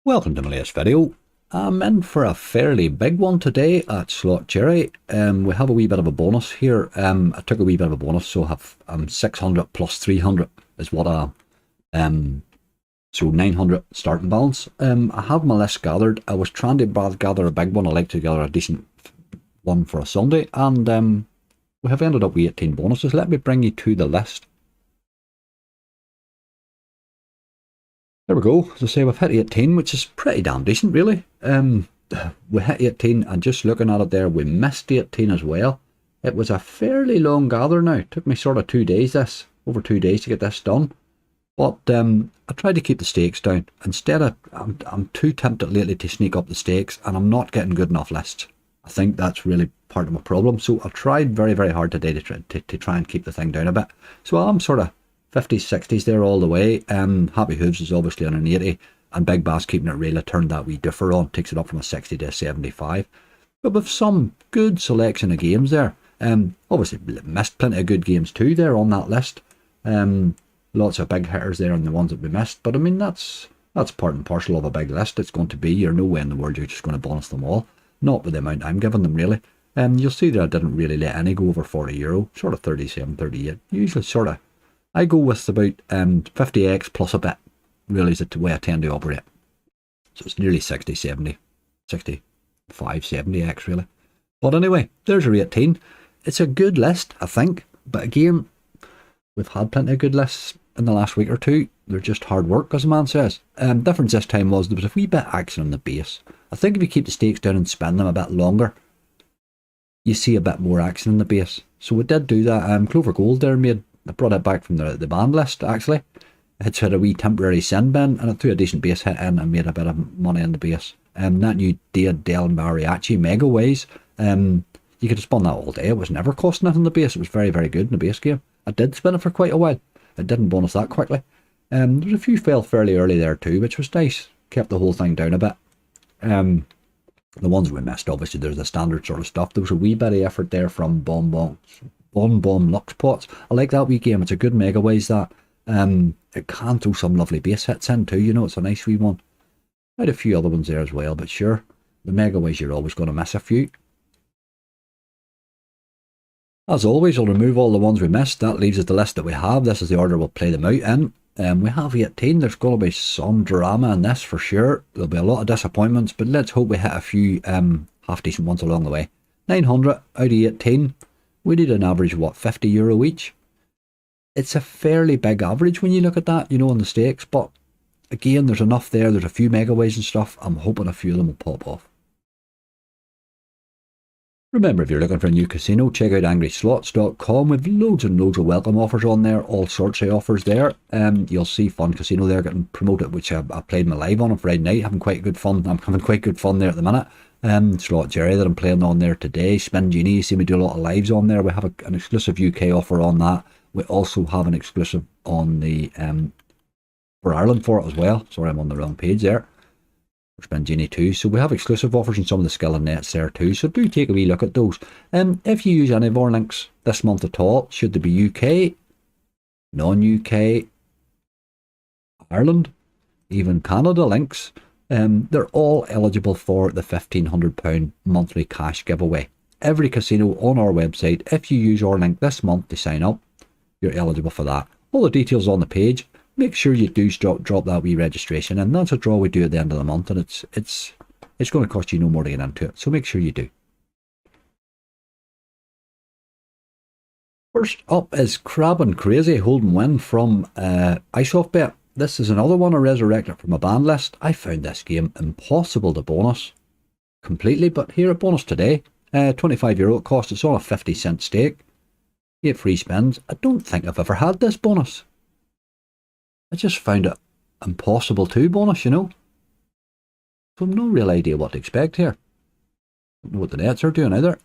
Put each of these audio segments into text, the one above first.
Welcome to my latest video. I'm in for a fairly big one today at Slot Chilli. We have a wee bit of a bonus here. I took a wee bit of a bonus, so I have 600 plus 300 is what so 900 starting balance. I have my list gathered. I was trying to gather a big one. I like to gather a decent one for a Sunday, and we have ended up with 18 bonuses. Let me bring you to the list. There we go. As I say, we've hit 18, which is pretty damn decent, really. We hit 18, and just looking at it there, we missed 18 as well. It was a fairly long gather now. It took me sort of 2 days, over 2 days to get this done. But I tried to keep the stakes down. Instead, I'm too tempted lately to sneak up the stakes, and I'm not getting good enough lists. I think that's really part of my problem. So I tried very, very hard today to try and keep the thing down a bit. So I'm sort of 50s, 60s there all the way. Happy Hooves is obviously on an 80, and Big Bass keeping it real. I turned that wee differ on, takes it up from a 60 to a 75. But with some good selection of games there. Obviously missed plenty of good games too there on that list. Lots of big hitters there on the ones that we missed. But I mean, that's part and parcel of a big list. It's going to be, you're no way in the world you're just going to bonus them all. Not with the amount I'm giving them, really. You'll see that I didn't really let any go over €40, sort of 37, 38. Usually sort of, I go with about 50x plus a bit, really is the way I tend to operate. So it's nearly 60, 70, 65, 70x really. But anyway, there's your 18. It's a good list, I think. But again, we've had plenty of good lists in the last week or two. They're just hard work, as the man says. Difference this time was there was a wee bit of action on the base. I think if you keep the stakes down and spend them a bit longer, you see a bit more action in the base. So we did do that. Clover Gold there I brought it back from the band list, actually. It's had a wee temporary sin bin, and it threw a decent base hit in and made a bit of money in the base. That new Del Mariachi Megaways, you could have spun that all day. It was never costing it in the base. It was very, very good in the base game. I did spin it for quite a while. It didn't bonus that quickly. There was a few fell fairly early there too, which was nice. Kept the whole thing down a bit. The ones we missed, obviously, there's the standard sort of stuff. There was a wee bit of effort there from Bon Lux Pots. I like that wee game. It's a good Megaways, that. It can throw some lovely base hits in too, you know, it's a nice wee one. I had a few other ones there as well, but sure, the Megaways, you're always going to miss a few. As always, I'll remove all the ones we missed. That leaves us the list that we have. This is the order we'll play them out in. We have 18. There's going to be some drama in this for sure. There'll be a lot of disappointments, but let's hope we hit a few half decent ones along the way. 900 out of 18. We did an average of what, €50 each. It's a fairly big average when you look at that, you know, on the stakes, but again, there's enough there. There's a few Megaways and stuff. I'm hoping a few of them will pop off. Remember, if you're looking for a new casino, check out angryslots.com with loads and loads of welcome offers on there, all sorts of offers there. You'll see Fun Casino there getting promoted, which I played my live on Friday night, having quite good fun. I'm having quite good fun there at the minute. Slot Chilli that I'm playing on there today. Spin Genie, you see me do a lot of lives on there. We have an exclusive UK offer on that. We also have an exclusive on the for Ireland for it as well. Sorry, I'm on the wrong page there. Spin Genie too. So we have exclusive offers on some of the skill and nets there too. So do take a wee look at those. If you use any of our links this month at all, should they be UK, non-UK, Ireland, even Canada links, they're all eligible for the £1,500 monthly cash giveaway. Every casino on our website, if you use our link this month to sign up, you're eligible for that. All the details on the page. Make sure you do drop that wee registration, and that's a draw we do at the end of the month, and it's going to cost you no more to get into it, so make sure you do. First up is Crabbin Crazy holding win from IceOffBet. This is another one I resurrected from a ban list. I found this game impossible to bonus completely, but here at bonus today, €25 it cost. It's on a 50-cent stake, 8 free spins. I don't think I've ever had this bonus. I just found it impossible to bonus, you know. So I've no real idea what to expect here. Don't know what the nets are doing either.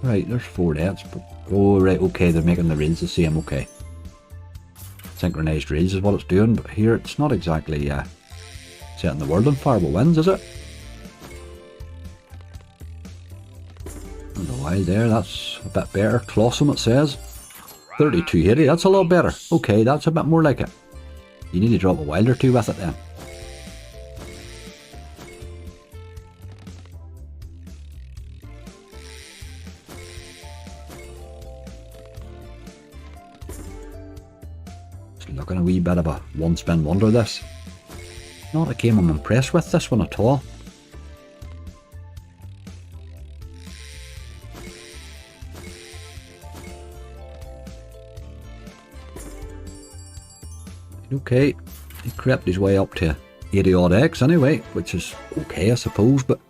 Right, there's 4 nets. But, oh, right, okay, they're making the reels the same, okay. Synchronized reels is what it's doing, but here it's not exactly setting the world on fire with wins, is it? Wild there, that's a bit better. Colossum it says. 3280, that's a lot better. Okay, that's a bit more like it. You need to drop a wild or two with it then. Just looking a wee bit of a one spin wonder this. Not a game I'm impressed with this one at all. Okay, he crept his way up to 80 odd X anyway, which is okay I suppose, but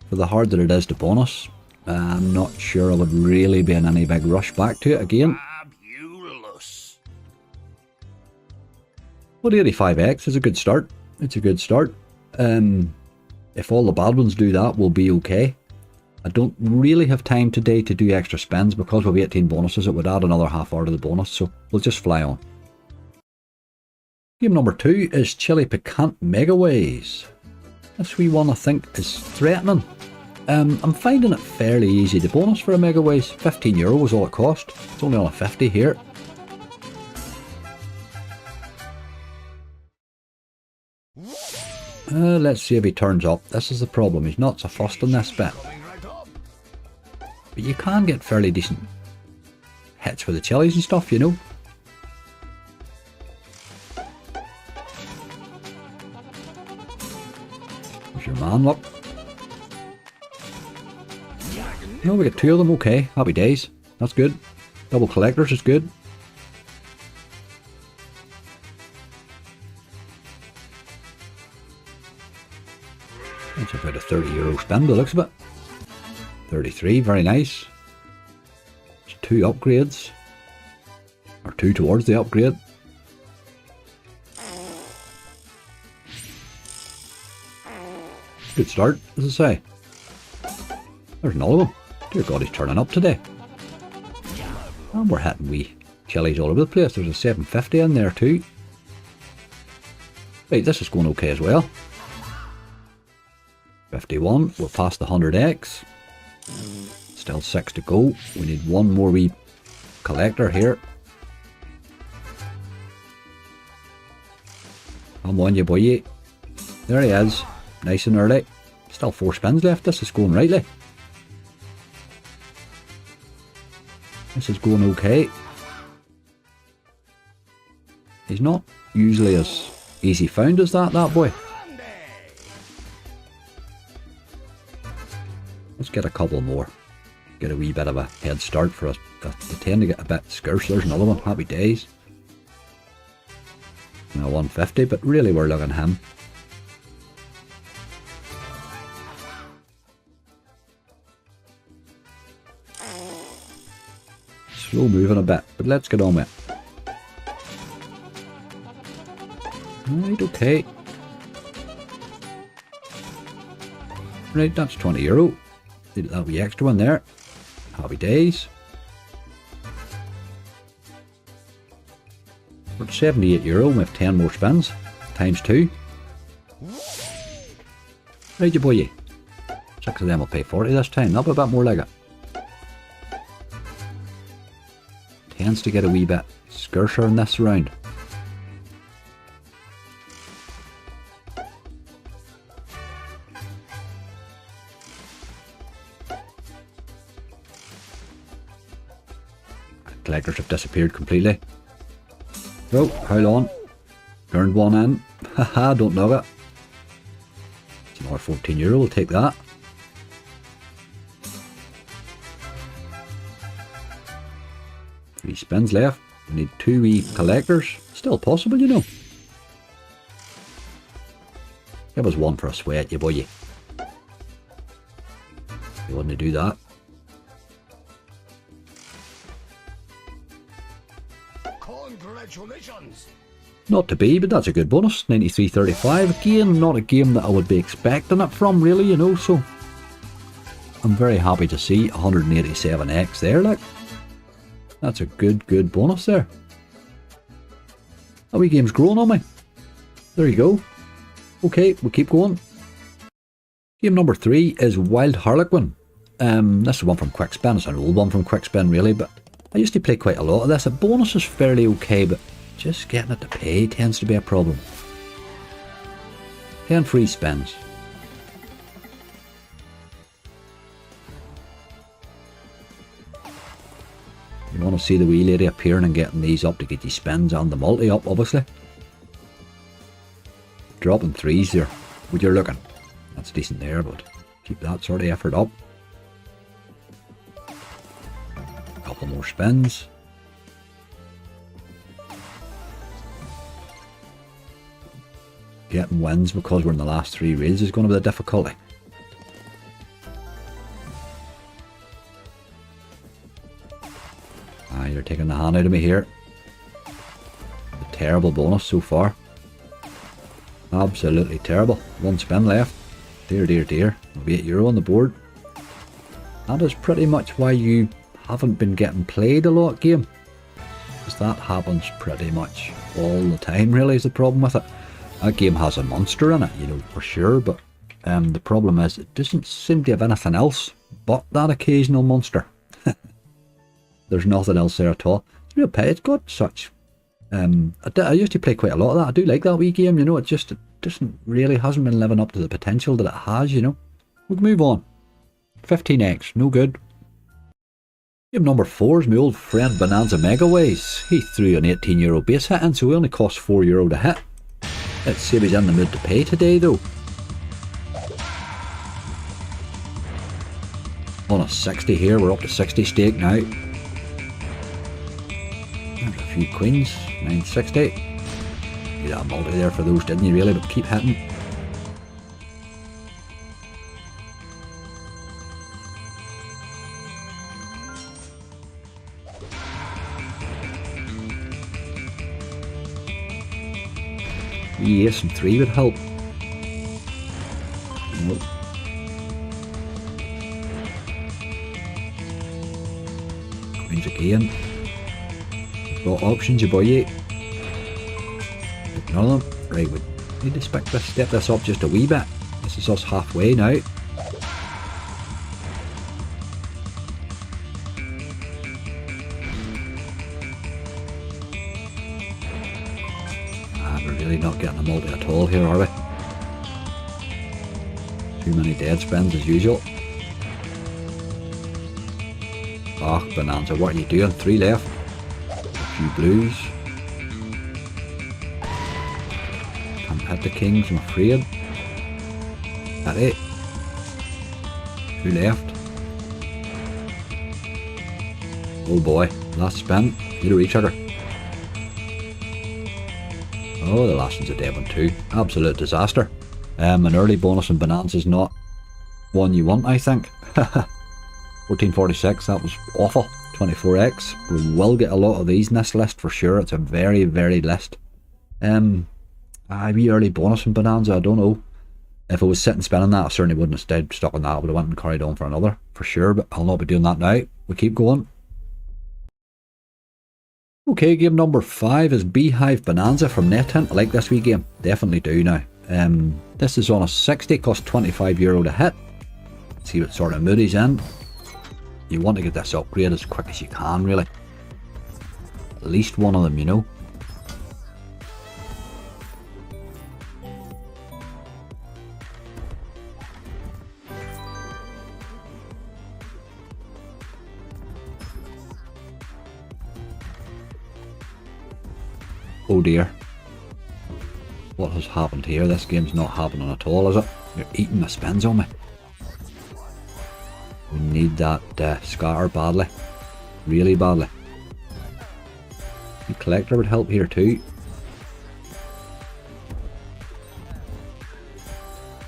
for the hard that it is to bonus, I'm not sure I would really be in any big rush back to it again. Fabulous. But 85X is a good start. It's a good start. If all the bad ones do that, we'll be okay. I don't really have time today to do extra spins because with 18 bonuses it would add another half hour to the bonus, so we'll just fly on. Game number 2 is Chilli Picante Megaways. This wee one I think is threatening. I'm finding it fairly easy to bonus for a Megaways. €15 was all it cost. It's only on a 50 here. Let's see if he turns up. This is the problem, he's not so fussed on this bit. But you can get fairly decent hits with the chilies and stuff, you know. There's your man, look. No, we get 2 of them, okay. Happy days. That's good. Double collectors is good. That's about a €30 spin by the looks of it. 33, very nice. There's 2 upgrades. Or 2 towards the upgrade. Good start, as I say. There's another one. Dear God, he's turning up today. And we're hitting wee chilies all over the place. There's a 750 in there too. Right, this is going okay as well. 51, we're past the 100x. Still 6 to go. We need one more wee collector here. Come on, you boy. There he is. Nice and early. Still 4 spins left. This is going rightly. This is going okay. He's not usually as easy found as that boy. Let's get a couple more. Get a wee bit of a head start for us. They tend to get a bit scarce. There's another one. Happy days. Now 150, but really we're looking him. Slow moving a bit, but let's get on with it. Right, okay. Right, that's €20. Need that wee extra one there. Happy days. We're at €78 and we have 10 more spins. Times 2. Right, you boy. 6 of them will pay 40 this time. That'll be a bit more like it. Tends to get a wee bit scarcer in this round. Collectors have disappeared completely. Oh, hold on. Earned one in. Haha, don't know it. It's another €14, we'll take that. Three spins left. We need 2 wee collectors. Still possible, you know. Give us one for a sweat, you boy. You wouldn't do that. Congratulations. Not to be, but that's a good bonus. 93.35. Again, not a game that I would be expecting it from, really, you know, so I'm very happy to see 187x there, like. That's a good bonus there. That wee game's growing on me. There you go. Okay, we'll keep going. Game number 3 is Wild Harlequin. This is one from Quick Spin. It's an old one from Quick Spin, really, but I used to play quite a lot of this. A bonus is fairly okay, but just getting it to pay tends to be a problem. 10 free spins. You want to see the wee lady appearing and getting these up to get your spins and the multi up, obviously. Dropping threes there. What you're looking. That's decent there, but keep that sort of effort up. A couple more spins. Getting wins because we're in the last 3 reels is going to be the difficulty. You're taking the hand out of me here. A terrible bonus so far. Absolutely terrible. 1 spin left. Dear, dear, dear. €8 on the board. That is pretty much why you haven't been getting played a lot, game. Because that happens pretty much all the time, really, is the problem with it. That game has a monster in it, you know, for sure, but the problem is it doesn't seem to have anything else but that occasional monster. There's nothing else there at all. It's real pay. It's got such... I used to play quite a lot of that. I do like that wee game, you know. It doesn't really, hasn't been living up to the potential that it has, you know. We'll move on. 15x, no good. Game number 4 is my old friend Bonanza Megaways. He threw an €18 base hit in, so he only cost €4 to hit. Let's see if he's in the mood to pay today, though. On a 60 here, we're up to 60 stake now. There's a few queens, 960. You got a multi there for those, didn't you really? But keep hitting. Yes, and 3 would help. Nope. Queens again. Got options, you boy. None of them. Right, we need to step this up just a wee bit. This is us halfway now. We're really not getting a multi at all here, are we? Too many dead spins as usual. Ah, Bonanza, what are you doing? 3 left. A few blues. Can't hit the kings, I'm afraid. That it. 2 left. Oh boy, last spin. Need a retrigger. Oh, the last one's a dead one too. Absolute disaster. An early bonus in Bonanza is not one you want, I think. 1446, that was awful. 24x. We will get a lot of these in this list for sure. It's a very, very list. A wee early bonus in Bonanza, I don't know. If I was sitting spinning that, I certainly wouldn't have stayed stuck on that. I would have went and carried on for another, for sure, but I'll not be doing that now. We keep going. Okay, game number 5 is Hive Bonanza from NetHint. I like this wee game. Definitely do now. This is on a 60, cost €25 to hit. See what sort of mood he's in. You want to get this upgrade as quick as you can, really. At least one of them, you know. Oh dear. What has happened here? This game's not happening at all, is it? You're eating the spins on me. We need that scatter badly. Really badly. The collector would help here too.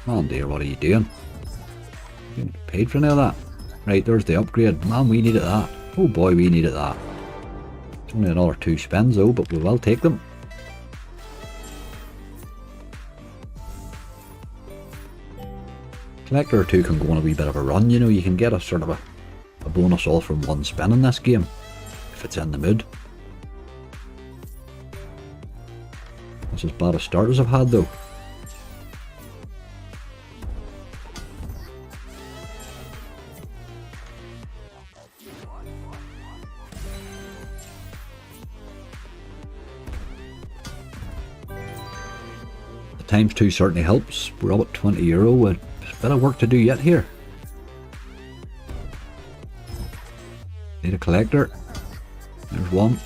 Oh dear, what are you doing? You getting paid for any of that? Right, there's the upgrade. Man, we needed that. Oh boy, we needed that. It's only another 2 spins though, but we will take them. Collector or 2 can go on a wee bit of a run, you know. You can get a sort of a bonus all from 1 spin in this game, if it's in the mood. That's as bad a start as I've had though. times 2 certainly helps. We're up at €20. With a bit of work to do yet here. Need a collector. There's one.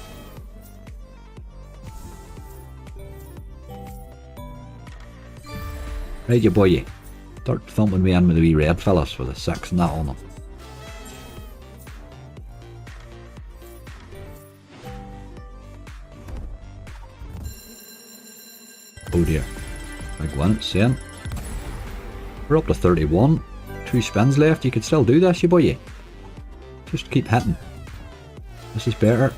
Right, you boy. Start thumping me in with the wee red fellas with a 6 and that on them. Oh dear. Big one, it's saying. We're up to 31. 2 spins left. You can still do this, you boy. Just keep hitting. This is better.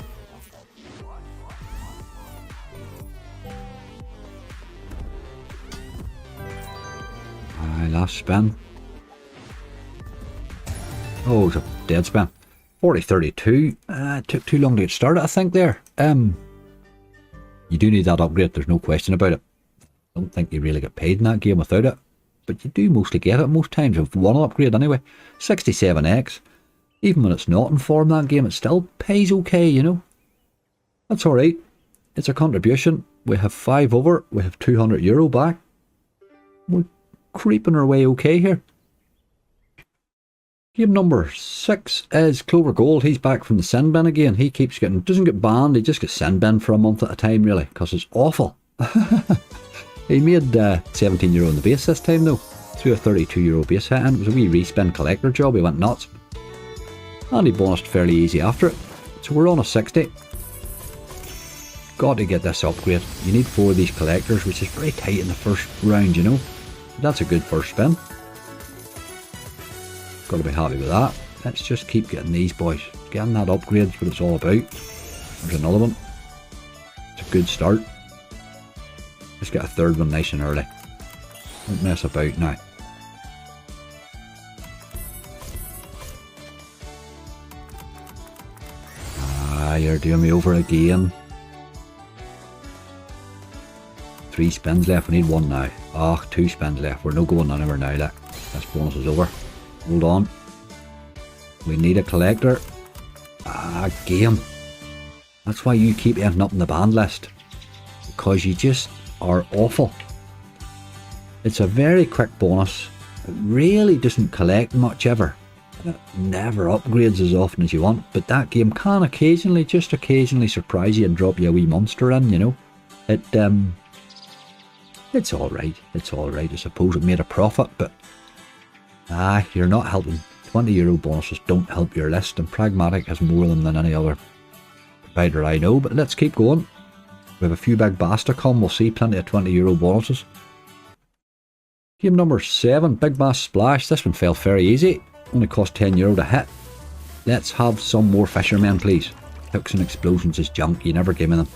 Last spin. Oh, it's a dead spin. 40-32. It took too long to get started, I think, there. You do need that upgrade, there's no question about it. I don't think you really get paid in that game without it. But you do mostly get it most times with one upgrade anyway. 67x. Even when it's not in form, that game, it still pays okay, you know. That's alright. It's a contribution. We have 5 over. We have €200 back. We're creeping our way okay here. Game number 6 is Clover Gold. He's back from the sin bin again. He keeps getting, doesn't get banned, he just gets sin bin for a month at a time really, because it's awful. He made €17 on the base this time though, through a €32 base hit, and it was a wee respin collector job. He went nuts. And he bonused fairly easy after it. So we're on a 60. Got to get this upgrade. You need 4 of these collectors, which is very tight in the first round, you know. That's a good first spin. Got to be happy with that. Let's just keep getting these boys. Getting that upgrade's what it's all about. There's another one. It's a good start. Let's get a third one nice and early. Don't mess about now. Ah, you're doing me over again. 3 spins left. We need 1 now. Ah, 2 spins left. We're no going anywhere now. Look, this bonus is over. Hold on. We need a collector. Ah, game. That's why you keep ending up in the banned list. Because you just are awful. It's a very quick bonus. It really doesn't collect much ever. It never upgrades as often as you want. But that game can occasionally, just occasionally surprise you and drop you a wee monster in, you know. It's alright. It's alright. I suppose it made a profit, but you're not helping. €20 bonuses don't help your list, and Pragmatic has more of them than any other provider I know, but let's keep going. We have a few big bass to come. We'll see plenty of €20 bonuses. Game number 7, Big Bass Splash. This one fell very easy. Only cost €10 to hit. Let's have some more fishermen, please. Hooks and explosions is junk. You never give me them.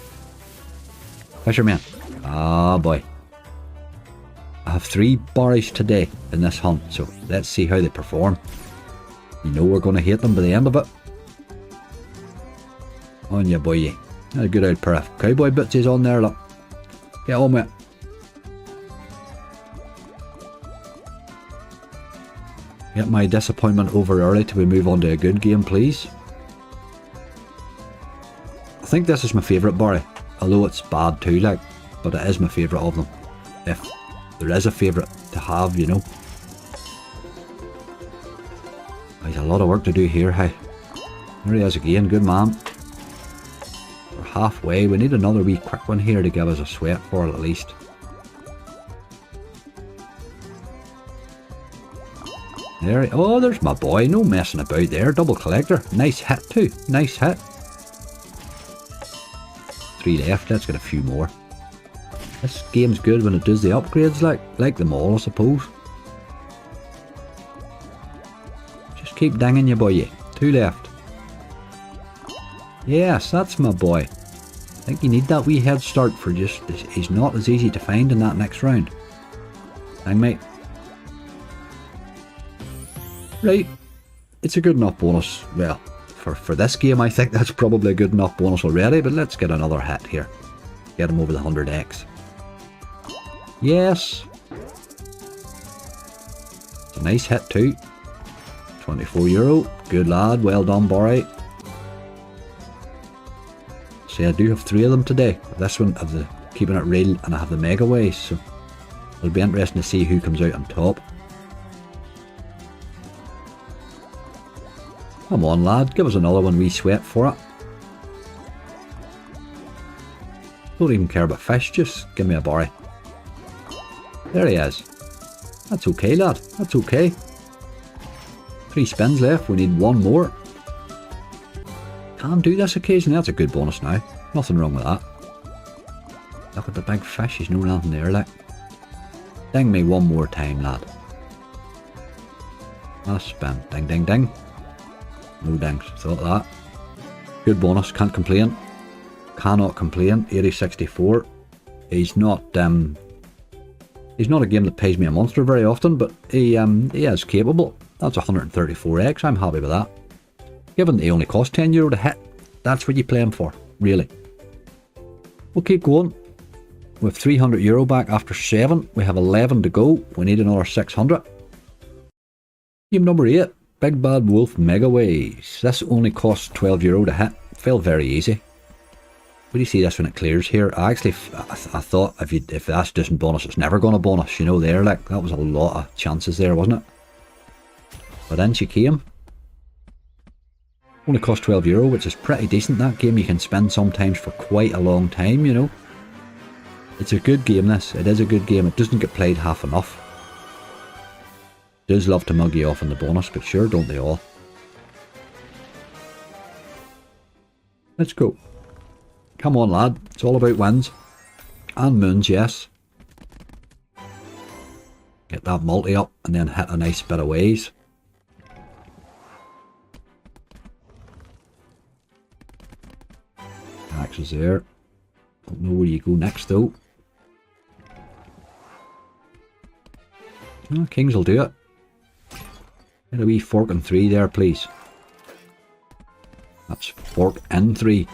Fishermen. Ah, boy. I have 3 barries today in this hunt, so let's see how they perform. You know we're going to hate them by the end of it. On ya, boy. A good old pair of cowboy bitches on there, look. Get on with it. Get my disappointment over early till we move on to a good game, please. I think this is my favourite barry, although it's bad too, like, but it is my favourite of them. If there is a favourite to have, you know. There's a lot of work to do here, hey. There he is again, good man. We're halfway. We need another wee quick one here to give us a sweat for it at least. There, oh, there's my boy. No messing about there. Double collector. Nice hit too. Nice hit. 3 left. Let's get a few more. This game's good when it does the upgrades, like them all, I suppose. Just keep dinging you, boy. 2 left. Yes, that's my boy. I think you need that wee head start for just... He's not as easy to find in that next round. Dang, mate. Right. It's a good enough bonus. Well, for this game, I think that's probably a good enough bonus already, but let's get another hit here. Get him over the 100x. Yes. It's a nice hit too. €24. Good lad. Well done, Barry. See, I do have 3 of them today. This one, I have the Keeping It Real, and I have the Megaways. So It'll be interesting to see who comes out on top. Come on, lad, give us another one, we sweat for it. Don't even care about fish, just give me a barry. There he is. That's okay, lad, that's okay. 3 spins left, we need 1 more. Can do this occasionally, that's a good bonus now. Nothing wrong with that. Look at the big fish, there's no nothing there, like. Ding me 1 more time, lad. Last spin, ding ding ding. No dings, thought that. Good bonus, can't complain. Cannot complain. 80-64. He's not a game that pays me a monster very often, but he is capable. That's 134x, I'm happy with that. Given that he only cost €10 to hit, that's what you play him for, really. We'll keep going. We have €300 back after 7. We have 11 to go. We need another 600. Game number 8. Big Bad Wolf Megaways. This only costs €12 to hit. Felt very easy. What do you see this when it clears here? I thought if that's just bonus, it's never going to bonus. You know, there, like, that was a lot of chances there, wasn't it? But then she came. Only cost €12, which is pretty decent. That game you can spend sometimes for quite a long time, you know. It's a good game, this. It is a good game. It doesn't get played half enough. Does love to mug you off in the bonus, but sure, don't they all? Let's go. Come on, lad. It's all about wins. And moons, yes. Get that multi up and then hit a nice bit of ways. Axe is there. Don't know where you go next, though. Oh, kings will do it. Get a wee fork and 3 there, please. That's fork and 3,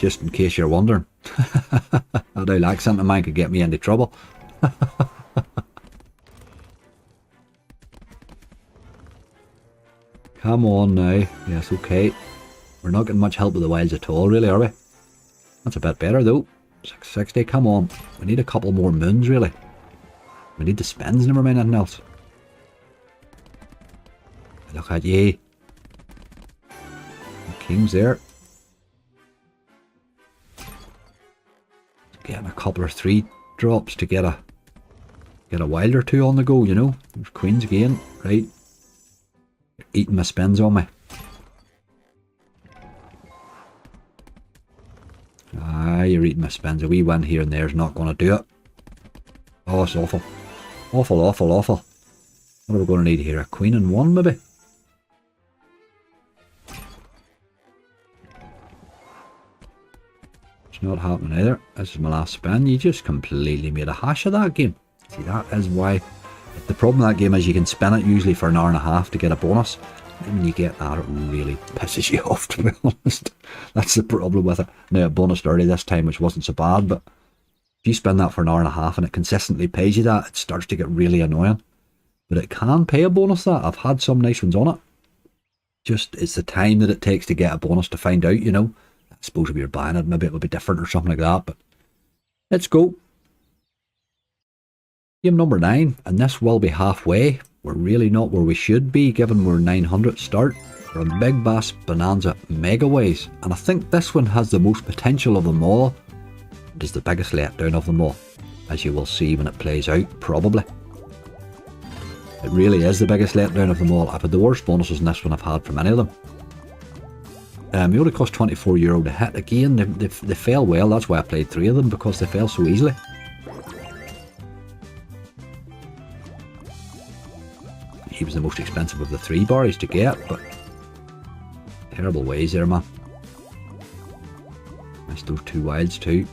just in case you're wondering. That old accent of mine could get me into trouble. Come on now. Yes, okay. We're not getting much help with the wilds at all, really, are we? That's a bit better, though. 660, come on. We need a couple more moons, really. We need the spins, never mind anything else. Look at ye. The king's there. Getting a couple or 3 drops to get a wild or 2 on the go, you know. There's queens again, right? You're eating my spins on me. Ah, you're eating my spins. A wee win here and there is not going to do it. Oh, it's awful. Awful, awful, awful. What are we going to need here? A queen and 1, maybe? It's not happening either. This is my last spin. You just completely made a hash of that game. See, that is why. The problem with that game is you can spin it usually for an hour and a half to get a bonus. And when you get that, it really pisses you off, to be honest. That's the problem with it. Now, it bonused early this time, which wasn't so bad, but if you spin that for an hour and a half and it consistently pays you that, it starts to get really annoying. But it can pay a bonus that. I've had some nice ones on it. Just, it's the time that it takes to get a bonus to find out, you know. I suppose if you're buying it, maybe it would be different or something like that, but let's go. Game number 9, and this will be halfway. We're really not where we should be, given we're 900 start. We're a Big Bass Bonanza Megaways, and I think this one has the most potential of them all. It is the biggest letdown of them all, as you will see when it plays out, probably. It really is the biggest letdown of them all. I've had the worst bonuses in this one I've had from any of them. They only cost €24 to hit. Again, they fell well. That's why I played 3 of them, because they fell so easily. He was the most expensive of the 3 barries to get, but terrible ways there, man. Missed those 2 wilds too.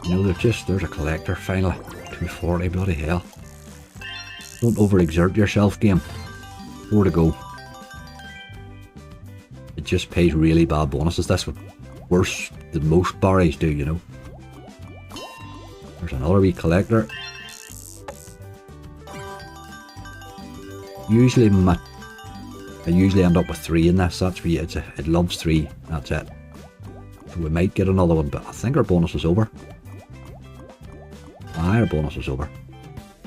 You know, there's a collector finally. 240, bloody hell. Don't overexert yourself, game. 4 to go. It just pays really bad bonuses, this one. Worse than most barries do, you know. There's another wee collector. I usually end up with 3 in this. That's where it loves 3. That's it. So we might get another one, but I think our bonus is over. higher bonus is over.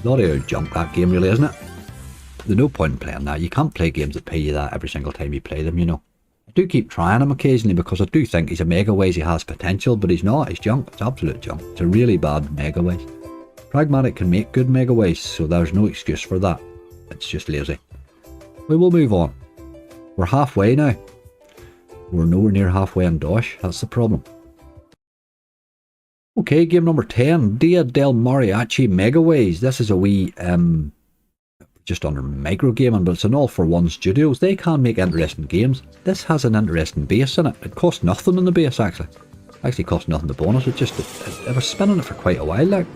A lot of old junk, that game really, isn't it? There's no point in playing that. You can't play games that pay you that every single time you play them, you know. I do keep trying him occasionally because I do think he's a Megaways, he has potential, but he's not. He's junk. It's absolute junk. It's a really bad Megaways. Pragmatic can make good Megaways, so there's no excuse for that. It's just lazy. We will move on. We're halfway now. We're nowhere near halfway in Dosh. That's the problem. Okay, game number 10. Dia del Mariachi Megaways. This is a wee, just under micro gaming, but it's an all-for-one studios. They can make interesting games. This has an interesting base in it. It costs nothing in the base, actually. Actually costs nothing to bonus. I was spinning it for quite a while, like.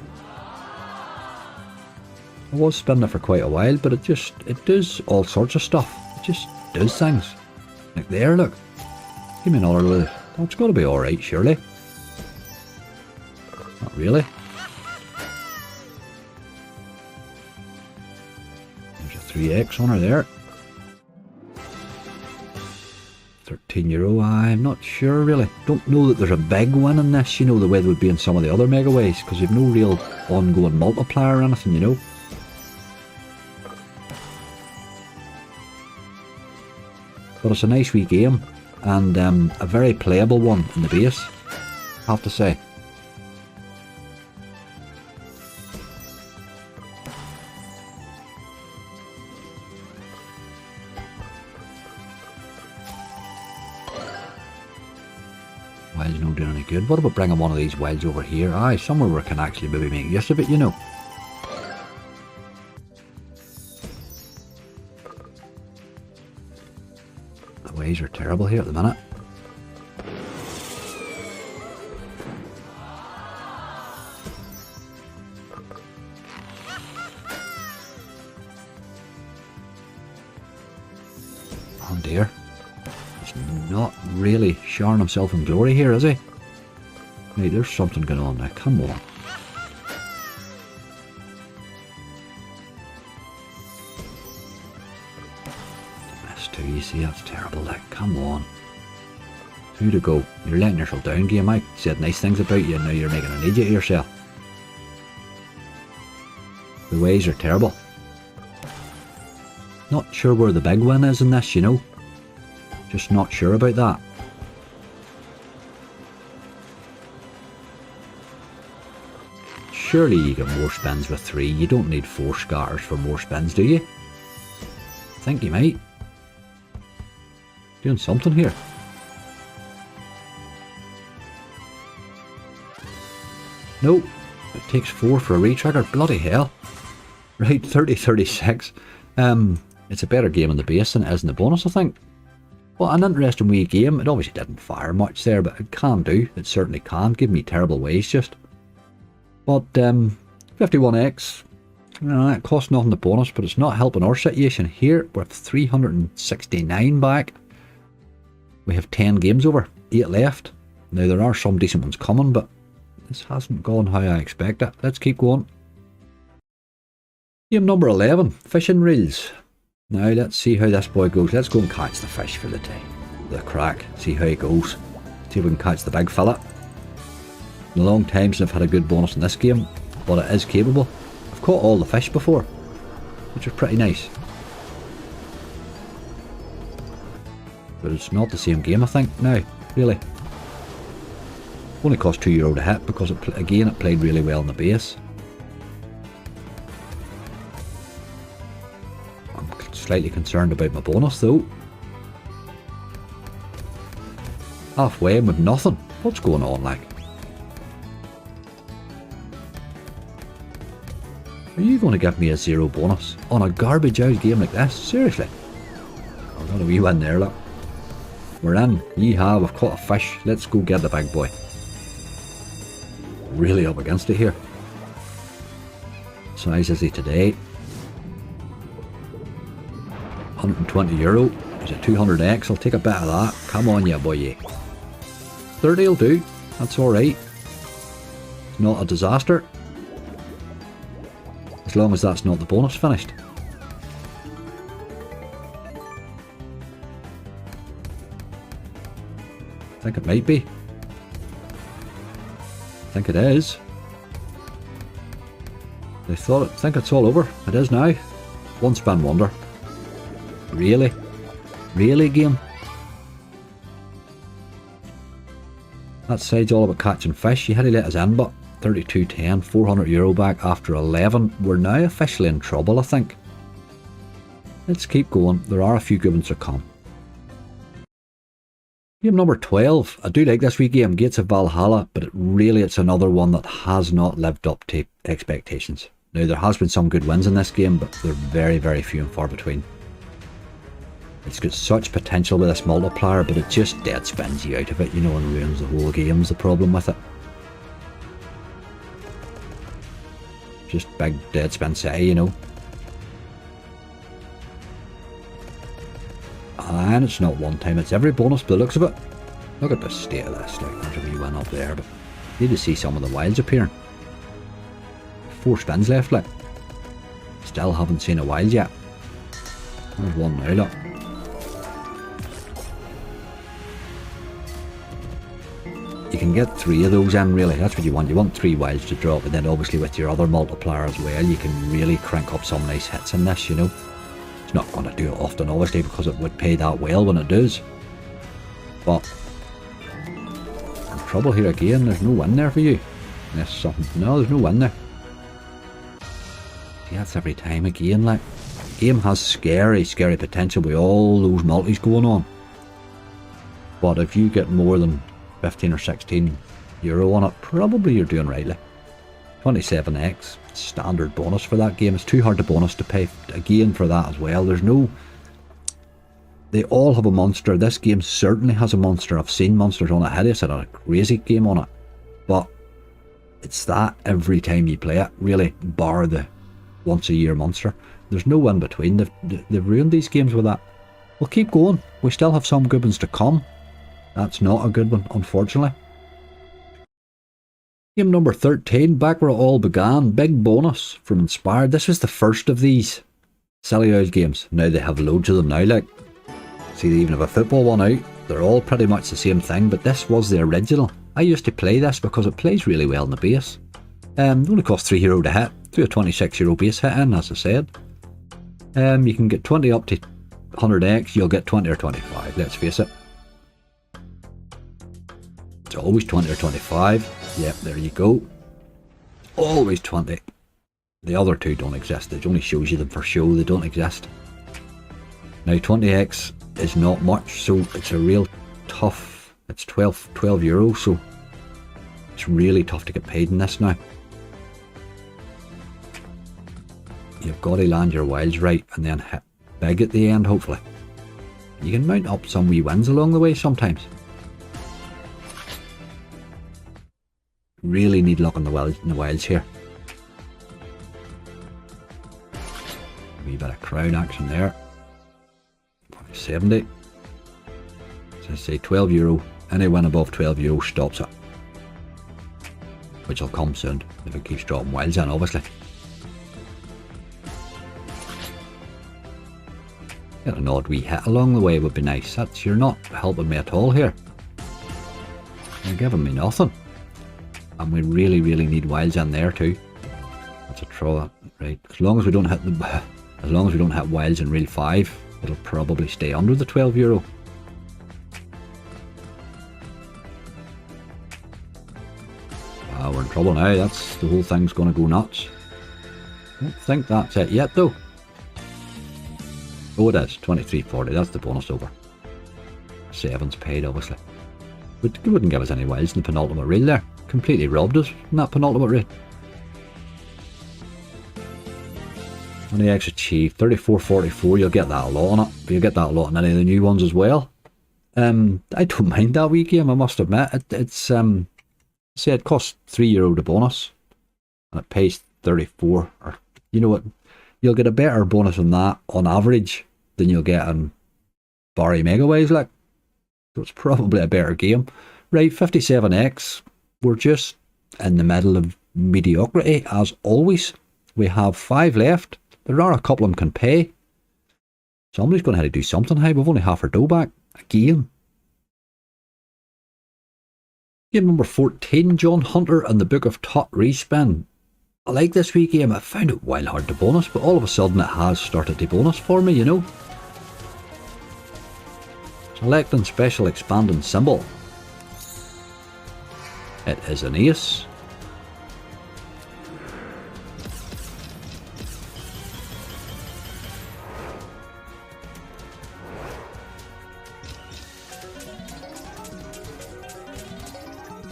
I was spinning it for quite a while, but it does all sorts of stuff. It just does things. Like there, look. Give me another little. That's got to be alright, surely. Not really. There's a 3x on her there. €13. I'm not sure really. Don't know that there's a big win in this, you know, the way there would be in some of the other Megaways, because you've no real ongoing multiplier or anything, you know. But it's a nice wee game, and a very playable one in the base, I have to say. Wild's not doing any good. What about bringing one of these wilds over here? Aye, somewhere where we can actually maybe make use of it, you know. The ways are terrible here at the minute. Oh dear. He's not really showing himself in glory here, is he? Right, there's something going on now. Come on. Two, you see, that's terrible. Like, come on. 2 to go. You're letting yourself down, game. I said nice things about you, and now you're making an idiot of yourself. The ways are terrible. Not sure where the big win is in this, you know. Just not sure about that. Surely you get more spins with 3. You don't need 4 scatters for more spins, do you? I think you might. Doing something here. Nope. It takes 4 for a retrigger. Bloody hell. Right, 30-36. It's a better game in the base than it is in the bonus, I think. Well, an interesting wee game. It obviously didn't fire much there, but it can do. It certainly can. Give me terrible ways, just. But 51x. It costs nothing to bonus, but it's not helping our situation here. We're 369 back. We have 10 games over, 8 left. Now there are some decent ones coming, but this hasn't gone how I expect it. Let's keep going. Game number 11, Fishin Reels. Now let's see how this boy goes. Let's go and catch the fish for the day. The crack, see how he goes. See if we can catch the big fella. In a long time since I've had a good bonus in this game, but it is capable. I've caught all the fish before, which is pretty nice. But it's not the same game, I think, now, really. Only cost €2 to hit because, it played really well in the base. I'm slightly concerned about my bonus, though. Halfway with nothing. What's going on, like? Are you going to give me a 0 bonus on a garbage out game like this? Seriously? I got a wee win there, look. We're in. Yeehaw, we've caught a fish. Let's go get the big boy. Really up against it here. What size is he today? €120. He's a 200x. I'll take a bit of that. Come on, yeah, boy, yeah. 30 will do. That's alright. It's not a disaster. As long as that's not the bonus finished. I think it might be. I think it is. They think it's all over. It is now. One spin wonder. Really? Really, game? That side's all about catching fish. You had to let us in, but 32.10, €400 back after 11. We're now officially in trouble, I think. Let's keep going. There are a few good ones to come. Game number 12. I do like this wee game, Gates of Valhalla, but it's another one that has not lived up to expectations. Now, there has been some good wins in this game, but they're very, very few and far between. It's got such potential with this multiplier, but it just dead spins you out of it, you know, and ruins the whole game's the problem with it. Just big dead spin city, you know. And it's not one time, it's every bonus by the looks of it. Look at the state of this, like, there's a wee one up there, but you need to see some of the wilds appearing. 4 spins left, like. Still haven't seen a wild yet. There's one now, look. You can get 3 of those in, really. That's what you want. You want 3 wilds to drop, and then obviously with your other multiplier as well, you can really crank up some nice hits in this, you know. It's not going to do it often, obviously, because it would pay that well when it does. But we're in trouble here again. There's no win there for you. Unless something. No, there's no win there. See, that's every time again. Like, the game has scary, scary potential with all those multis going on. But if you get more than 15 or 16 euro on it, probably you're doing right. Like 27x standard bonus for that game. It's too hard to bonus to pay again for that as well. There's no. They all have a monster. This game certainly has a monster. I've seen monsters on it. Hideous had a crazy game on it, but it's that every time you play it, really, bar the once a year monster. There's no in between. They've ruined these games with that. We'll keep going. We still have some good ones to come. That's not a good one, unfortunately. Game number 13, back where it all began. Big bonus from Inspired. This was the first of these silly old games. Now they have loads of them now, like. See, they even have a football one out. They're all pretty much the same thing, but this was the original. I used to play this because it plays really well in the base. It only costs €3 to hit. Threw a €26 base hit in, as I said. You can get 20 up to 100x, you'll get 20 or 25, let's face it. It's always 20 or 25. Yep, there you go. Always 20. The other two don't exist. It only shows you them for show. They don't exist. Now 20x is not much, so it's a real tough. It's 12 euro, so it's really tough to get paid in this now. You've got to land your wilds right and then hit big at the end, hopefully. You can mount up some wee wins along the way sometimes. Really need luck in the wilds here. A wee bit of crown action there. 70. So I say 12 euro. Any win above 12 euro stops it. Which will come soon if it keeps dropping wilds in, obviously. Get an odd wee hit along the way would be nice. You're not helping me at all here. You're giving me nothing. And we really, really need wilds in there too. That's a throw, right? As long as we don't hit wilds in reel 5, it'll probably stay under the 12 euro. Ah, we're in trouble now. The whole thing's going to go nuts. I don't think that's it yet though. Oh, it is 23.40. That's the bonus over. 7's paid, obviously. But it wouldn't give us any wilds in the penultimate reel there. Completely robbed us in that penultimate reel. 20x achieved. 34.44. You'll get that a lot on it. But you'll get that a lot on any of the new ones as well. I don't mind that wee game, I must admit. Say it costs €3 to bonus. And it pays 34. Or, you know what? You'll get a better bonus than that on average than you'll get in Mariachi Megaways, like. So it's probably a better game. Right, 57x. We're just in the middle of mediocrity, as always. We have 5 left. There are a couple of them can pay. Somebody's going to have to do something. Hey, we've only half our dough back. Again. Game number 14, John Hunter and the Book of Tut Respins. I like this wee game. I found it wild hard to bonus, but all of a sudden it has started to bonus for me, you know. Selecting special expanding symbol. It is an ace.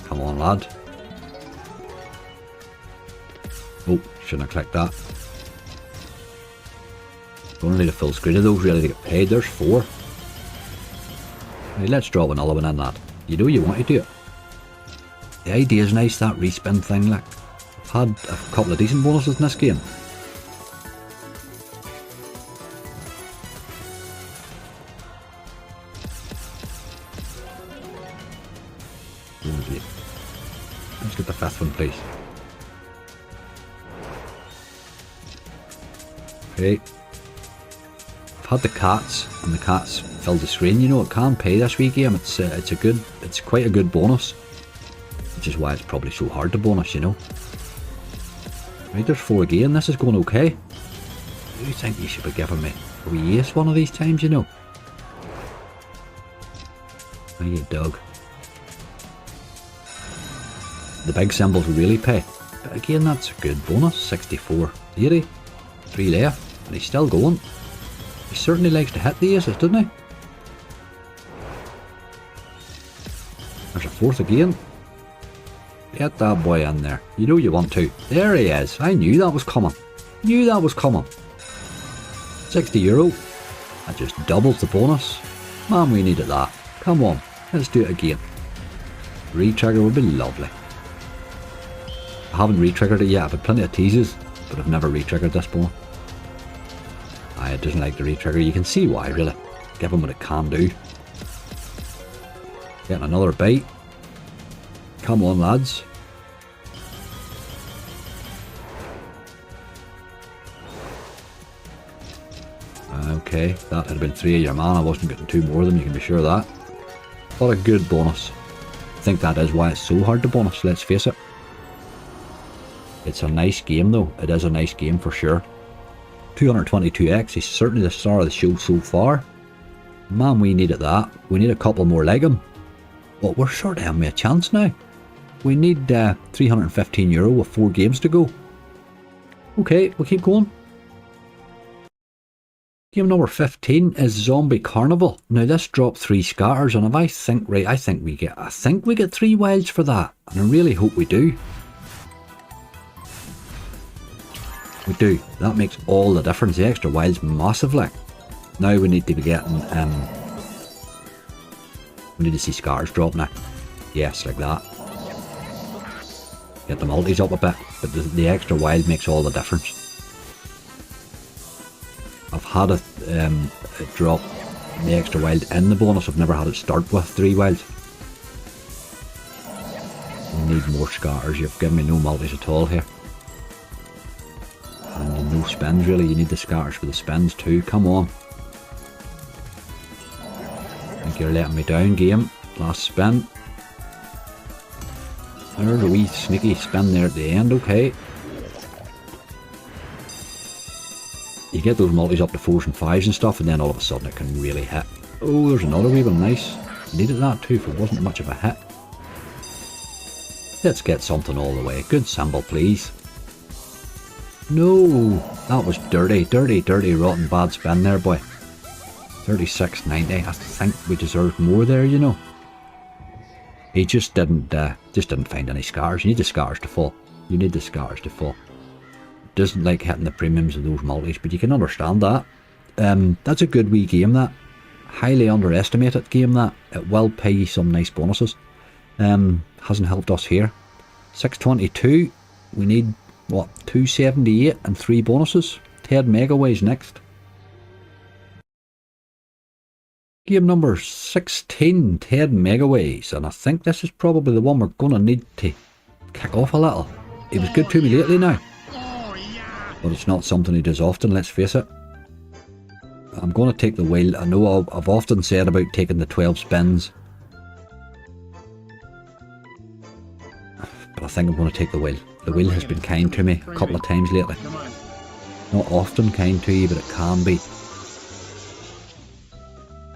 Come on, lad. Oh, shouldn't have clicked that. Gonna need a full screen of those really to get paid. There's 4. Right, let's drop another one in that. You know you want to do it. The idea is nice, that respin thing, like. I've had a couple of decent bonuses in this game. Let's get the 5th one, please. Okay. I've had the cats, and the cats filled the screen. You know, it can pay this wee game. It's quite a good bonus, which is why it's probably so hard to bonus. You know. Right, there's 4 again. This is going okay. Do you think you should be giving me a wee ace one of these times? You know. Thank you, Doug. The big symbols really pay. But again, that's a good bonus. 64, 80, 3 left, and he's still going. He certainly likes to hit the aces, doesn't he? There's a 4th again. Get that boy in there. You know you want to. There he is. I knew that was coming. Knew that was coming. €60. That just doubles the bonus. Man, we needed that. Come on, let's do it again. Retrigger would be lovely. I haven't retriggered it yet. I've had plenty of teases, but I've never retriggered this bonus. It doesn't like the retrigger. You can see why, really. Give him what it can do. Getting another bite. Come on, lads. Okay, that had been 3 of your mana. I wasn't getting 2 more of them, you can be sure of that. What a good bonus. I think that is why it's so hard to bonus, let's face it. It's a nice game though. It is a nice game for sure. 222x, he's certainly the star of the show so far. Man, we needed that. We need a couple more like him. But we're sort of having a chance now. We need €315 with 4 games to go. Okay, we'll keep going. Game number 15 is Zombie Carnival. Now this dropped 3 scatters, and if I think right, I think we get 3 wilds for that, and I really hope we do. We do. That makes all the difference. The extra wild's massive, like. Now we need to be getting we need to see scatters drop now. Yes, like that. Get the multis up a bit, but the extra wild makes all the difference. I've had it drop the extra wild in the bonus. I've never had it start with 3 wilds. We need more scatters. You've given me no multis at all here. And no spins really. You need the scatters for the spins too. Come on. I think you're letting me down, game. Last spin. There's a wee sneaky spin there at the end. Okay. You get those multis up to 4s and 5s and stuff, and then all of a sudden it can really hit. Oh, there's another wee one. Nice. Needed that too if it wasn't much of a hit. Let's get something all the way. Good symbol, please. No, that was dirty, rotten bad spin there, boy. 36.90. I think we deserved more there, you know. He just didn't find any scatters. You need the scatters to fall. You need the scatters to fall. Doesn't like hitting the premiums of those multis, but you can understand that. That's a good wee game, that. Highly underestimated game, that. It will pay you some nice bonuses. Hasn't helped us here. 622. We need, what, 278 and 3 bonuses. Ted Megaways next. Game number 16, Ted Megaways, and I think this is probably the one we're going to need to kick off a little. He was good to me lately now, but it's not something he does often, let's face it. I'm going to take the wheel. I know I've often said about taking the 12 spins, but I think I'm going to take the wheel. The wheel has been kind to me a couple of times lately. Not often kind to you, but it can be.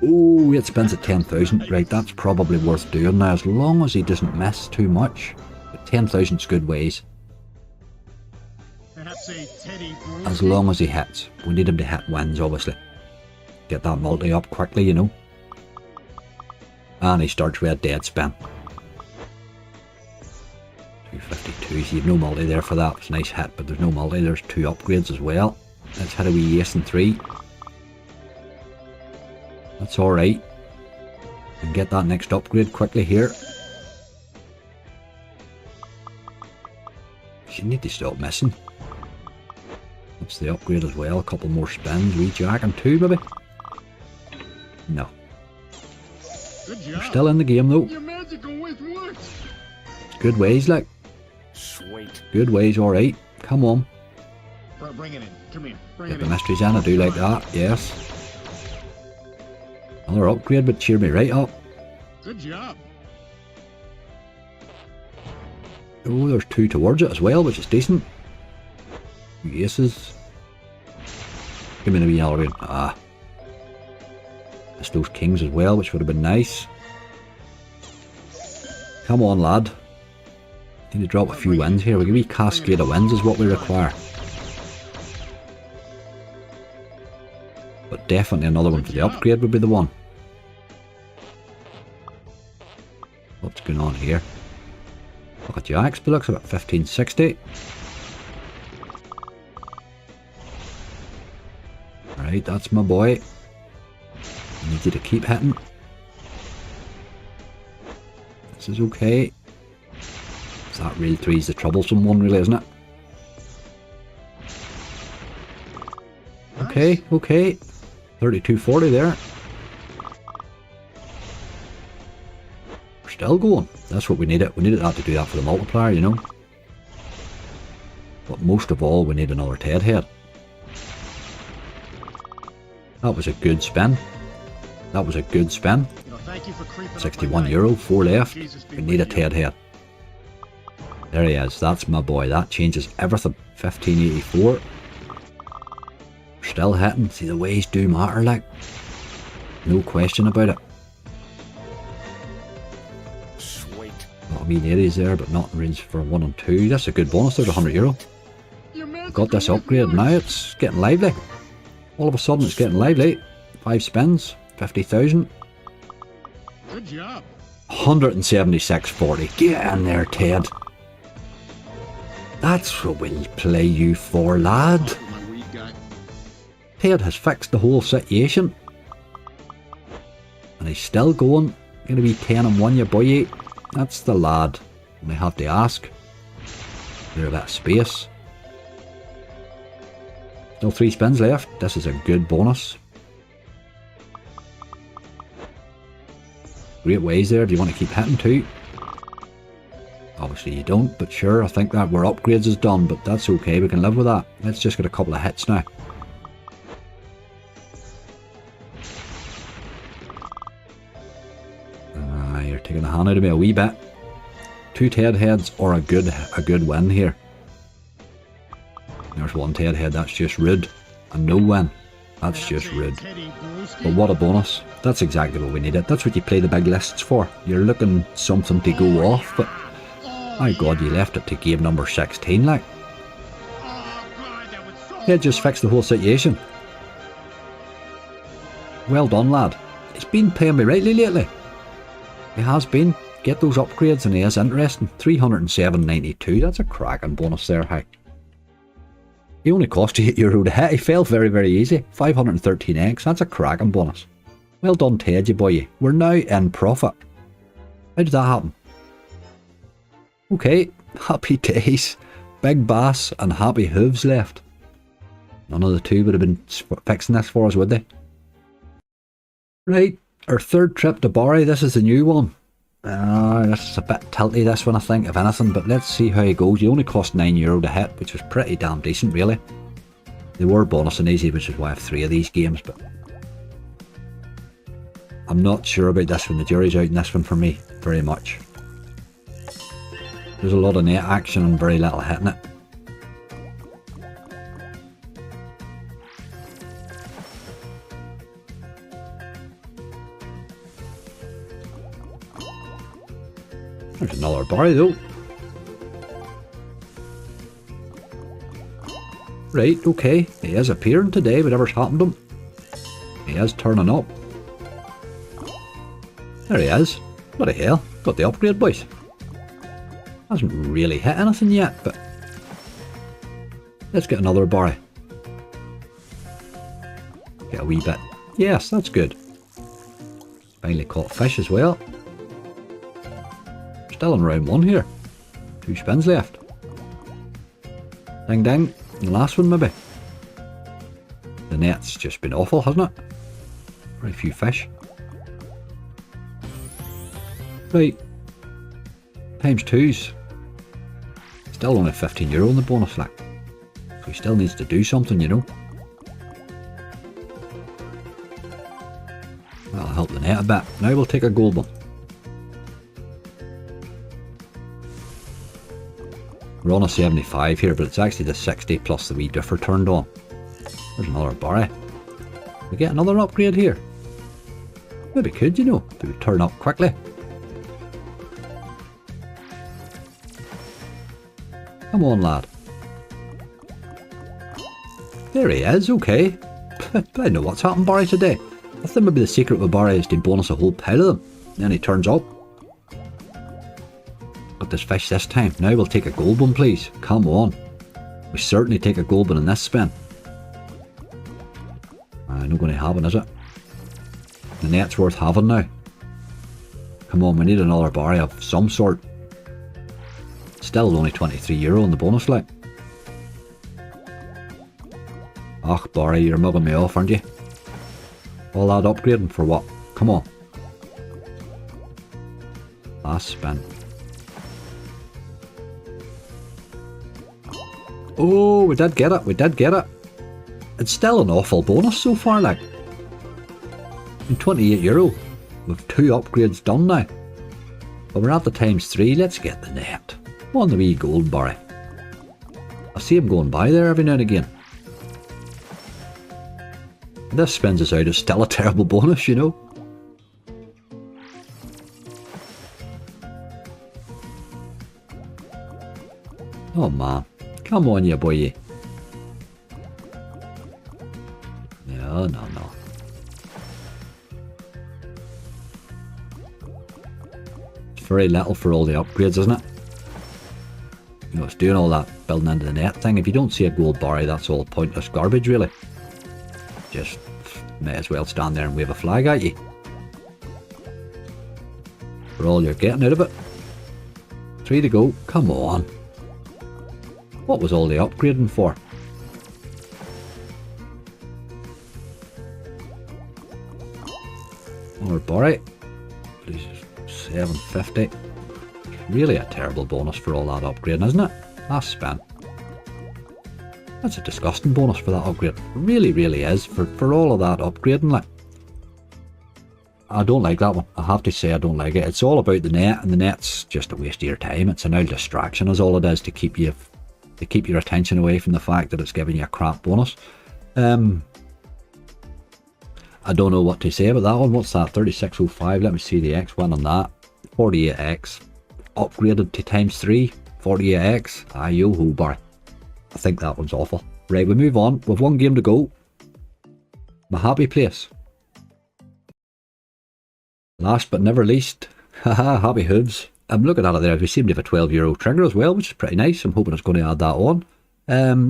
Oh, it spins at 10,000. Right, that's probably worth doing now, as long as he doesn't miss too much. But 10,000's good ways. As long as he hits. We need him to hit wins, obviously. Get that multi up quickly, you know. And he starts with a dead spin. 252, so you've no multi there for that. It's a nice hit, but there's no multi. There's 2 upgrades as well. Let's hit a wee ace and 3. That's alright. And get that next upgrade quickly here. You need to stop missing. That's the upgrade as well. A couple more spins. Wee jack and 2 maybe. No. We're still in the game though. Good ways, like. Sweet. Good ways, alright. Come on. Bring it in. Come here. Get the mysteries in. I do like that. Yes. Another upgrade would cheer me right up. Good job. Oh, there's 2 towards it as well, which is decent. Aces. Give me the wee yellow. Ah. Missed those kings as well, which would have been nice. Come on, lad. Need to drop a few wins here. We'll give you a cascade of wins is what we require. But definitely another one for the upgrade would be the one. What's going on here? Look at jacks, but looks about 1560. Right, that's my boy. I need you to keep hitting. This is okay. That reel 3 is the troublesome one, really, isn't it? Okay, okay. 3240 there. We're still going. That's what we needed. We needed that to do that for the multiplier, you know. But most of all, we need another Ted head. That was a good spin. That was a good spin. 61 euro, 4 left. We need a Ted head. There he is. That's my boy. That changes everything. 1584. We're still hitting. See, the ways do matter, like. No question about it. Sweet. A lot of mean areas there, but not in range for 1 and 2. That's a good bonus. There's 100 euro. Got this upgrade. Now it's getting lively. All of a sudden it's getting lively. 5 spins. 50,000. Good job. 176.40. Get in there, Ted. That's what we'll play you for, lad. Ted has fixed the whole situation. And he's still going. Gonna be 10 and 1, you boy. That's the lad. Only have to ask. There's a bit of space. Still 3 spins left. This is a good bonus. Great ways there. Do you want to keep hitting too? Obviously you don't, but sure, I think that where upgrades is done, but that's okay, we can live with that. Let's just get a couple of hits now. You're taking the hand out of me a wee bit. 2 Ted heads or a good win here. There's 1 Ted head, that's just rude. And no win. That's just rude. But what a bonus. That's exactly what we needed. That's what you play the big lists for. You're looking something to go off, but my god, you left it to game number 16, like. Yeah, just fixed the whole situation. Well done, lad. He's been playing me rightly lately. He has been. Get those upgrades and he is interesting. 307.92. That's a cracking bonus there, hey. He only cost you €8 to hit. He fell very, very easy. 513x. That's a cracking bonus. Well done, Ted, you boy. We're now in profit. How did that happen? Okay, happy days. Big Bass and Happy Hooves left. None of the two would have been fixing this for us, would they? Right, our third trip to Barry. This is the new one. This is a bit tilty, this one, I think, if anything, but let's see how he goes. You only cost €9 to hit, which was pretty damn decent, really. They were bonus and easy, which is why I have 3 of these games, but I'm not sure about this one. The jury's out in this one for me, very much. There's a lot of net action and very little hitting it. There's another barry though. Right, okay. He is appearing today, whatever's happened to him. He is turning up. There he is. Bloody hell. Got the upgrade, boys. Hasn't really hit anything yet, but let's get another barry. Get a wee bit. Yes, that's good. Finally caught fish as well. Still in round 1 here. 2 spins left. Ding ding. The last one maybe. The net's just been awful, hasn't it? Very few fish. Right. Times 2s. Still only €15 in the bonus, like. So he still needs to do something, you know. That'll help the net a bit. Now we'll take a gold one. We're on a 75 here, but it's actually the 60 plus the wee differ turned on. There's another barry. We get another upgrade here. Maybe could, you know, if it would turn up quickly. Come on, lad. There he is, okay. I know what's happened, barry, today. I think maybe the secret of a barry is to bonus a whole pile of them. Then he turns up. Got this fish this time. Now we'll take a gold one, please. Come on. We certainly take a gold one in this spin. Not going to happen, is it? The net's worth having now. Come on, we need another barry of some sort. Still only €23 in the bonus, like. Ach, barry, you're mugging me off, aren't you? All that upgrading for what? Come on. Last spin. Oh, we did get it, we did get it. It's still an awful bonus so far, like. And €28 with 2 upgrades done now. But we're at the times 3, let's get the net. On the wee gold barry. I see him going by there every now and again. This spins us out, it's still a terrible bonus, you know. Oh man, come on you boy. No, no, no. It's very little for all the upgrades, isn't it? You know, it's doing all that building into the net thing. If you don't see a gold barry, that's all pointless garbage, really. Just may as well stand there and wave a flag at you. For all you're getting out of it. 3 to go. Come on. What was all the upgrading for? More barry. Please, 750. Really a terrible bonus for all that upgrading, isn't it? Last spin. That's a disgusting bonus for that upgrade. It really, really is. For all of that upgrading, like. I don't like that one. I have to say I don't like it. It's all about the net, and the net's just a waste of your time. It's an old distraction is all it is to keep your attention away from the fact that it's giving you a crap bonus. I don't know what to say about that one. What's that? 3605. Let me see the X one on that. 48X. Upgraded to times 3. 48X. Ah, yo ho bar. I think that one's awful. Right, we move on. We've 1 game to go. My happy place. Last but never least, haha, happy hooves. I'm looking at it there. We seem to have a €12 trigger as well, which is pretty nice. I'm hoping it's going to add that on.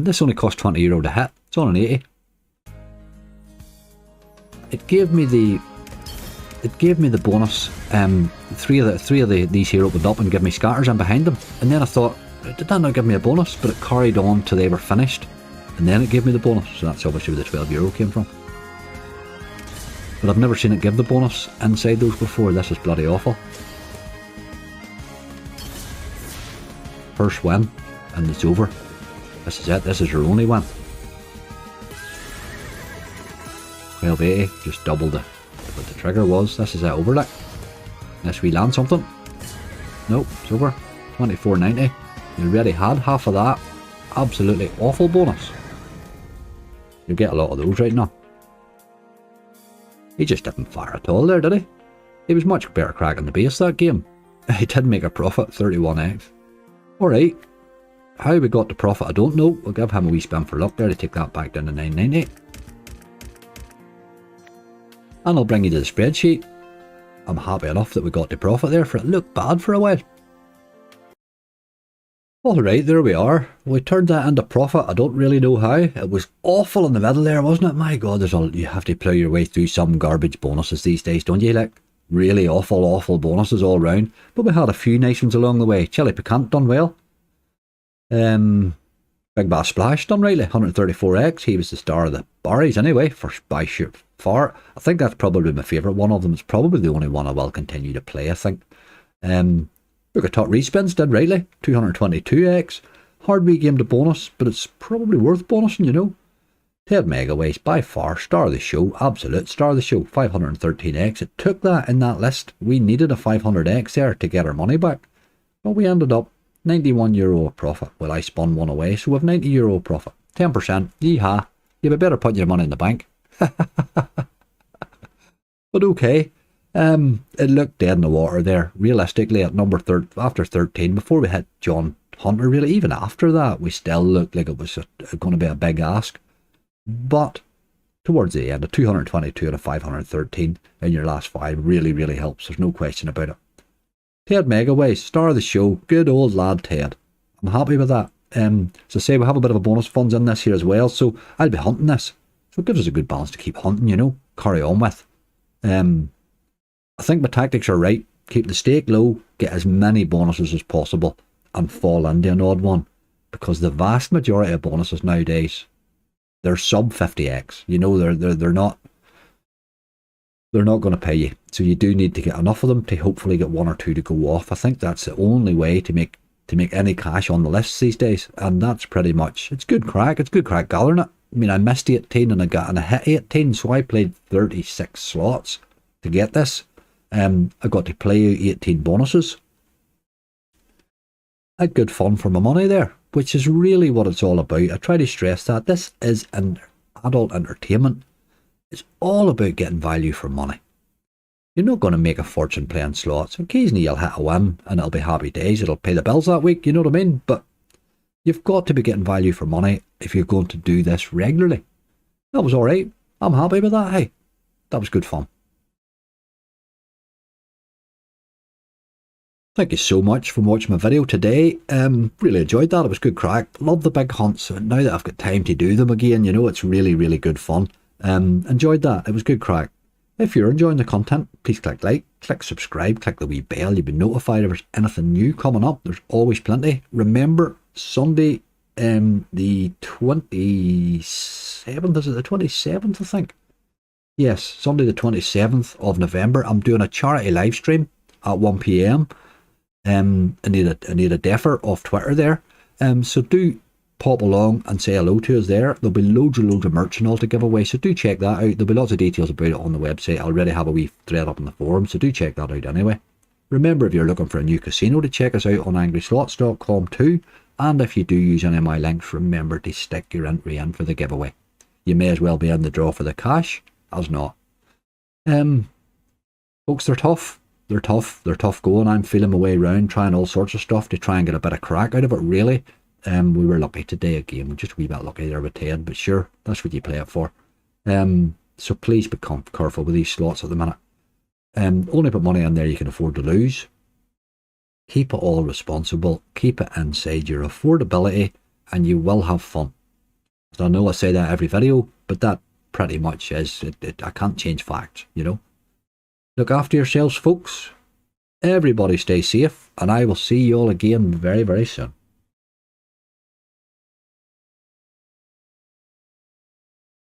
This only cost €20 to hit. It's on an 80. It gave me the bonus. Three of these here opened up and gave me scatters and behind them. And then I thought, did that not give me a bonus? But it carried on till they were finished. And then it gave me the bonus. So that's obviously where the €12 came from. But I've never seen it give the bonus inside those before. This is bloody awful. First win, and it's over. This is it. This is your only win. 1280, just double what the trigger was. This is it over, like. Unless we land something. Nope, it's over. 24.90. You already had half of that. Absolutely awful bonus. You get a lot of those right now. He just didn't fire at all there, did he? He was much better cracking the base that game. He did make a profit, 31x. Alright. How we got the profit, I don't know. We'll give him a wee spin for luck there to take that back down to 990. And I'll bring you to the spreadsheet. I'm happy enough that we got the profit there, for it looked bad for a while. Alright, there we are. We turned that into profit. I don't really know how. It was awful in the middle there, wasn't it? My god, you have to plough your way through some garbage bonuses these days, don't you? Like, really awful bonuses all round. But we had a few nice ones along the way. Chilli Picante done well. Big Bass Splash done rightly, 134x. He was the star of the Barries anyway, by sheer far. I think that's probably my favourite one of them. It's probably the only one I will continue to play, I think. Book of Tut Respins did rightly, 222x. Hard wee game to bonus, but it's probably worth bonusing, you know. Hive Megaways, by far, star of the show, absolute star of the show, 513x. It took that in that list. We needed a 500x there to get our money back. But we ended up €91 of profit. Well, I spun one away, so we've €90 profit. 10%, yeehaw. You'd be better putting your money in the bank. But okay. It looked dead in the water there. Realistically, at number after 13, before we hit John Hunter, really, even after that, we still looked like it was going to be a big ask. But towards the end, a 222 out of 513 in your last 5 really helps. There's no question about it. Ted Megaways, star of the show, good old lad Ted. I'm happy with that. So say we have a bit of a bonus funds in this here as well, so I'll be hunting this. So it gives us a good balance to keep hunting, you know, carry on with. I think my tactics are right. Keep the stake low, get as many bonuses as possible, and fall into an odd one. Because the vast majority of bonuses nowadays, they're sub 50x. You know, they're not going to pay you. So you do need to get enough of them to hopefully get 1 or 2 to go off. I think that's the only way to make any cash on the lists these days. And that's pretty much, it's good crack. It's good crack gathering it. I mean, I missed 18 and I hit 18, so I played 36 slots to get this. I got to play 18 bonuses. A good fun for my money there, which is really what it's all about. I try to stress that this is an adult entertainment. It's all about getting value for money. You're not going to make a fortune playing slots. Occasionally you'll hit a win and it'll be happy days. It'll pay the bills that week, you know what I mean? But you've got to be getting value for money if you're going to do this regularly. That was alright. I'm happy with that, hey. That was good fun. Thank you so much for watching my video today. Really enjoyed that. It was good crack. Love the big hunts. Now that I've got time to do them again, you know, it's really good fun. Enjoyed that. It was good crack. If you're enjoying the content, please click like, click subscribe, click the wee bell. You'll be notified if there's anything new coming up. There's always plenty. Remember, Sunday, the 27th, is it the 27th, I think? Yes, Sunday the 27th of November, I'm doing a charity live stream at 1 PM. I need a deffer off Twitter there. So do pop along and say hello to us there. There'll be loads of merch and all to give away, so do check that out. There'll be lots of details about it on the website. I already have a wee thread up in the forum, so do check that out anyway. Remember, if you're looking for a new casino, to check us out on angryslots.com too. And if you do use any of my links, remember to stick your entry in for the giveaway. You may as well be in the draw for the cash as not. Folks, they're tough. They're tough going. I'm feeling my way around, trying all sorts of stuff to try and get a bit of crack out of it, really. We were lucky today again. Just a wee bit lucky there with Ted, but sure, that's what you play it for. So please be careful with these slots at the minute. Only put money in there you can afford to lose. Keep it all responsible. Keep it inside your affordability, and you will have fun. I know I say that every video, but that pretty much is it. I can't change facts, you know. Look after yourselves, folks. Everybody stay safe, and I will see you all again very soon.